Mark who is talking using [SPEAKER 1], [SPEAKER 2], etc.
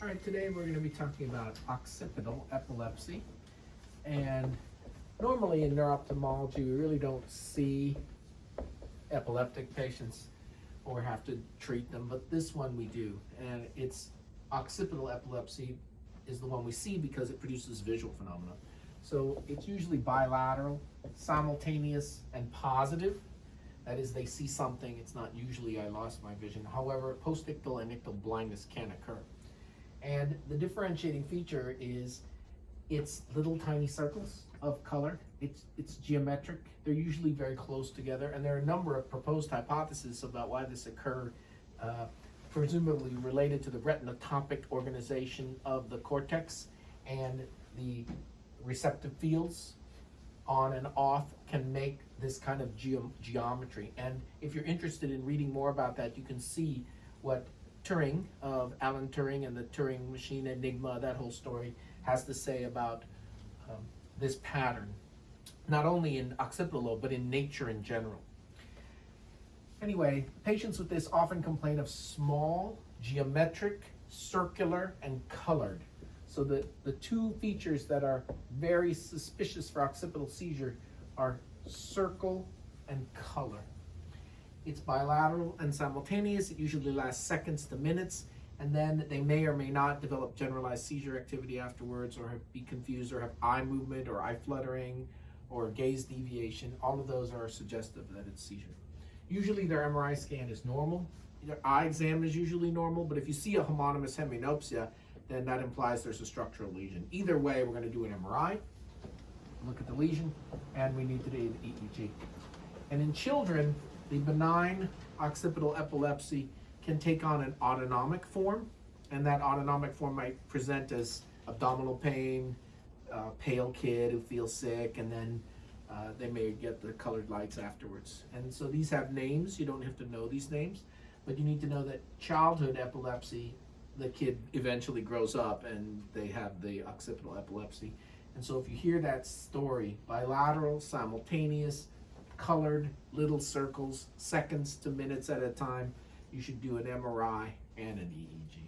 [SPEAKER 1] All right, today we're going to be talking about occipital epilepsy. And normally in neuro-ophthalmology, we really don't see epileptic patients or have to treat them, but this one we do. And it's occipital epilepsy is the one we see because it produces visual phenomena. So it's usually bilateral, simultaneous, and positive. That is, they see something. It's not usually I lost my vision. However, postictal and ictal blindness can occur. And the differentiating feature is it's little tiny circles of color. It's geometric. They're usually very close together, and there are a number of proposed hypotheses about why this occurred, presumably related to the retinotopic organization of the cortex, and the receptive fields on and off can make this kind of geometry. And if you're interested in reading more about that, you can see what Turing, of Alan Turing and the Turing machine enigma, that whole story, has to say about this pattern, not only in occipital lobe, but in nature in general. Anyway, patients with this often complain of small, geometric, circular, and colored. So the two features that are very suspicious for occipital seizure are circle and color. It's bilateral and simultaneous. It usually lasts seconds to minutes, and then they may or may not develop generalized seizure activity afterwards, or be confused, or have eye movement, or eye fluttering, or gaze deviation. All of those are suggestive that it's seizure. Usually their MRI scan is normal. Their eye exam is usually normal, but if you see a homonymous hemianopsia, then that implies there's a structural lesion. Either way, we're going to do an MRI, look at the lesion, and we need to do the EEG. And in children, the benign occipital epilepsy can take on an autonomic form, and that autonomic form might present as abdominal pain, pale kid who feels sick, and then they may get the colored lights afterwards. And so these have names. You don't have to know these names, but you need to know that childhood epilepsy, the kid eventually grows up and they have the occipital epilepsy. And so if you hear that story, bilateral, simultaneous, colored little circles, seconds to minutes at a time, you should do an MRI and an EEG.